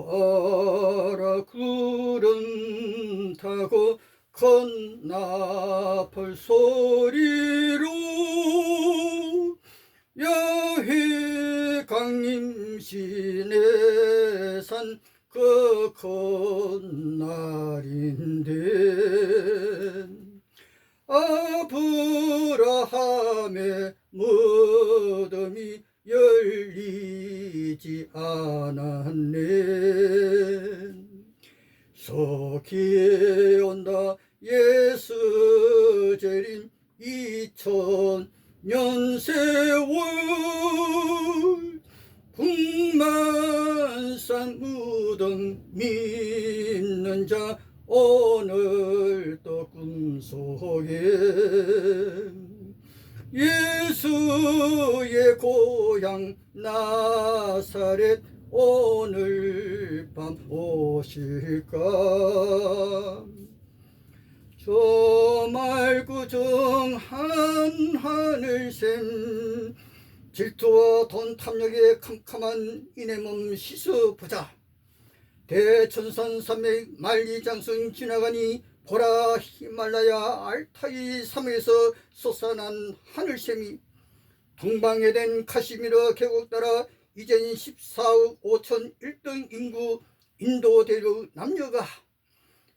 보아라 구름 타고 건나팔 소리로 야훼 강림시내 산 그 건날인데 아브라함의 무덤이 열리지 않았네. 서기에 온다 예수 재림 2000년 세월 북만산 무덤 믿는 자 오늘 또 꿈속에 예수의 고향 나사렛 오늘 밤 오실까. 저 맑고 정한 하늘샘 질투와 돈 탐욕의 캄캄한 이내 몸 씻어보자. 대천산 산맥 만리장성 지나가니 보라 히말라야 알타이 섬에서 솟아난 하늘샘이 동방에 된 카시미르 계곡 따라 이젠 14억 5천 1등 인구 인도 대륙 남녀가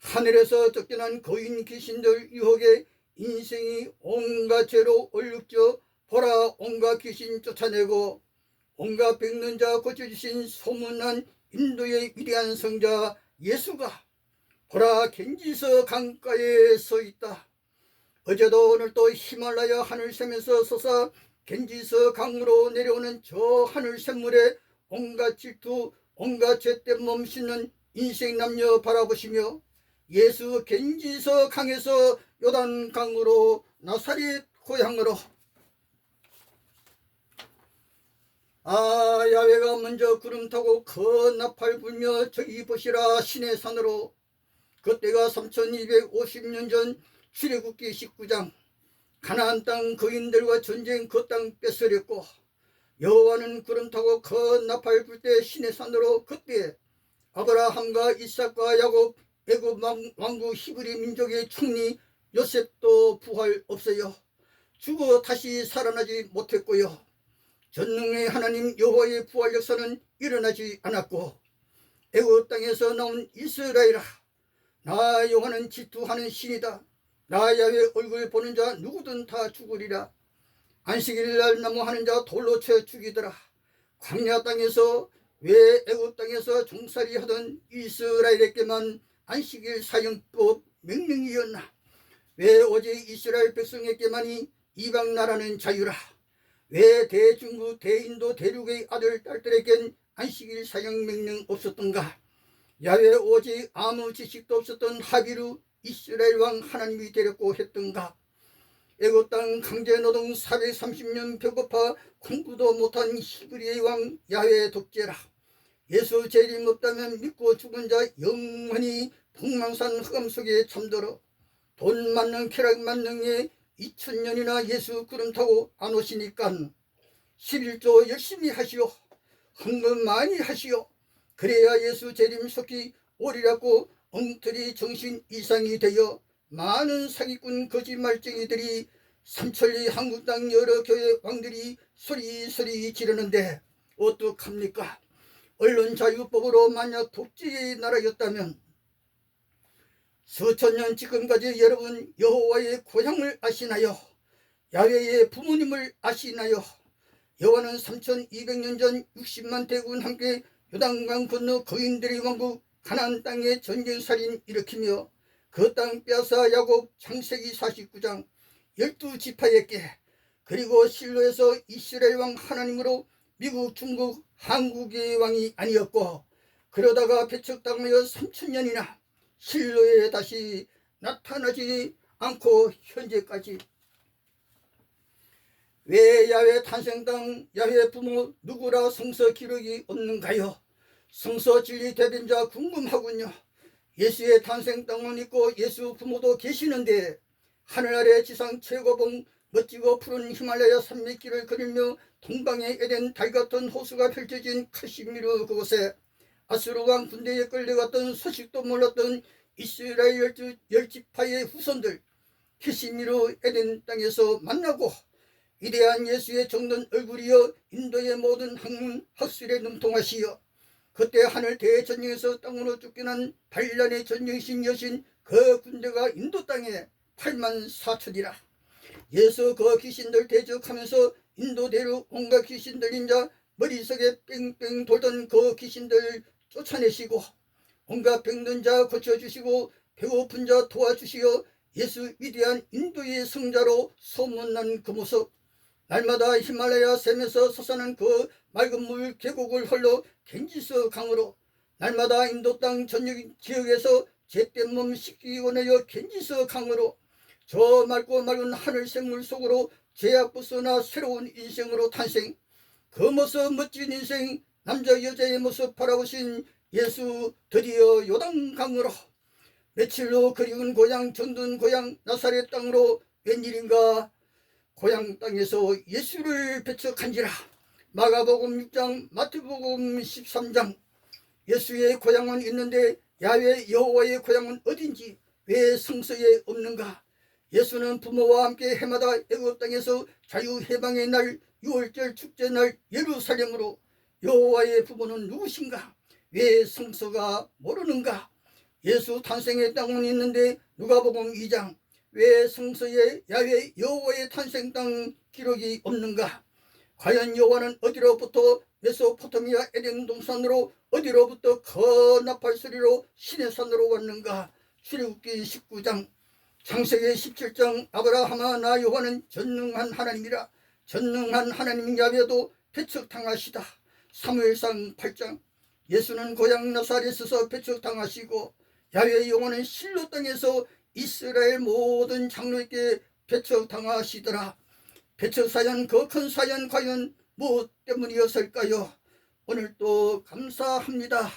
하늘에서 쫓겨난 거인 귀신들 유혹에 인생이 온갖 죄로 얼룩져 보라 온갖 귀신 쫓아내고 온갖 뵙는 자 고쳐주신 소문난 인도의 위대한 성자 예수가 보라 겐지서 강가에 서 있다. 어제도 오늘도 히말라야 하늘샘에서 솟아 겐지서 강으로 내려오는 저 하늘샘물에 온갖 질투 온갖 죄때 멈추는 인생 남녀 바라보시며 예수 겐지서 강에서 요단 강으로 나사렛 고향으로 야훼가 먼저 구름 타고 큰 나팔 불며 저기 보시라 시내 산으로. 그때가 3250년 전 출애굽기 19장 가나안 땅 거인들과 전쟁 그 땅 뺏으렸고 여호와는 구름 타고 큰 나팔 불 때 시내 산으로. 그때 아브라함과 이삭과 야곱 애굽 왕국 히브리 민족의 총리 요셉도 부활 없어요. 죽어 다시 살아나지 못했고요. 전능의 하나님 여호와의 부활 역사는 일어나지 않았고 애굽 땅에서 나온 이스라엘아 나 여호와는 질투하는 신이다. 나 야훼 얼굴 보는 자 누구든 다 죽으리라. 안식일날 나무하는 자 돌로 쳐 죽이더라. 광야 땅에서 왜 애굽 땅에서 종살이 하던 이스라엘에게만 안식일 사용법 명령이었나. 왜 오직 이스라엘 백성에게만이 이방 나라는 자유라. 왜 대중국 대인도 대륙의 아들 딸들에겐 안식일 사용 명령 없었던가. 야훼 오직 아무 지식도 없었던 하비루 이스라엘 왕 하나님이 데렸고 했던가. 애굽 땅 강제 노동 430년 배고파 공부도 못한 히브리의 왕 야훼 독재라. 예수 재림 없다면 믿고 죽은 자 영원히 북망산 흑암 속에 잠들어 돈 많는 쾌락 만능에 2000년이나 예수 구름 타고 안 오시니까 11조 열심히 하시오. 헌금 많이 하시오. 그래야 예수 재림 속히 오리라고 엉터리 정신 이상이 되어 많은 사기꾼 거짓말쟁이들이 삼천리 한국 땅 여러 교회 왕들이 소리 지르는데 어떡합니까? 언론자유법으로 만약 독재의 나라였다면 수천년 지금까지 여러분 여호와의 고향을 아시나요? 야훼의 부모님을 아시나요? 여호와는 3200년 전 60만 대군 함께 요단강 건너 거인들의 왕국 가나안 땅에 전쟁살인 일으키며 그 땅 빼앗아 야곱 창세기 49장 12지파에게 그리고 실로에서 이스라엘 왕 하나님으로 미국 중국 한국의 왕이 아니었고 그러다가 배척당하여 3000년이나 실로에 다시 나타나지 않고 현재까지. 왜 야훼 탄생당 야훼 부모 누구라 성서 기록이 없는가요? 성서 진리 대변자 궁금하군요. 예수의 탄생 땅은 있고 예수 부모도 계시는데 하늘 아래 지상 최고봉 멋지고 푸른 히말라야 산맥길을 걸으며 동방의 에덴 달같은 호수가 펼쳐진 카시미르 그곳에 아수르 왕 군대에 끌려갔던 소식도 몰랐던 이스라엘 열지파의 후손들 키시미로 에덴 땅에서 만나고 위대한 예수의 정든 얼굴이여 인도의 모든 학문 학술에 능통하시어 그때 하늘 대전쟁에서 땅으로 쫓겨난 반란의 전쟁신 여신 그 군대가 인도 땅에 8만 4천이라. 예수 그 귀신들 대적하면서 인도 대륙 온갖 귀신들인 자 머릿속에 뺑뺑 돌던 그 귀신들 쫓아내시고 온갖 병든 자 고쳐주시고 배고픈 자 도와주시어 예수 위대한 인도의 성자로 소문난 그 모습, 날마다 히말라야 샘에서 솟아난 그 맑은 물 계곡을 흘러 겐지스 강으로, 날마다 인도 땅 전역 지역에서 제때 몸 씻기 원하여 겐지스 강으로, 저 맑고 맑은 하늘 생물 속으로 제약 벗어나 새로운 인생으로 탄생, 그 모습 멋진 인생 남자 여자의 모습 바라보신 예수 드디어 요단강으로, 며칠로 그리운 고향 정든 고향 나사렛 땅으로 웬일인가 고향 땅에서 예수를 배척한지라. 마가복음 6장 마태복음 13장. 예수의 고향은 있는데 야훼 여호와의 고향은 어딘지 왜 성서에 없는가. 예수는 부모와 함께 해마다 애굽 땅에서 자유해방의 날 6월절 축제날 예루살렘으로. 여호와의 부모는 누구신가? 왜 성서가 모르는가? 예수 탄생의 땅은 있는데 누가복음 2장 왜 성서에 야훼 여호와의 탄생 땅 기록이 없는가? 과연 여호와는 어디로부터 메소포타미아 에덴 동산으로 어디로부터 그 나팔 소리로 신의 산으로 왔는가? 출애굽기 19장. 창세기 17장 아브라함아 나 여호와는 전능한 하나님이라. 전능한 하나님 야훼도 배척당하시다. 사무엘상 8장. 예수는 고향 나사렛에서 배척당하시고 야훼의 영혼은 실로 땅에서 이스라엘 모든 장로에게 배척당하시더라. 배척사연 그 큰 사연 과연 무엇 때문이었을까요? 오늘 또 감사합니다.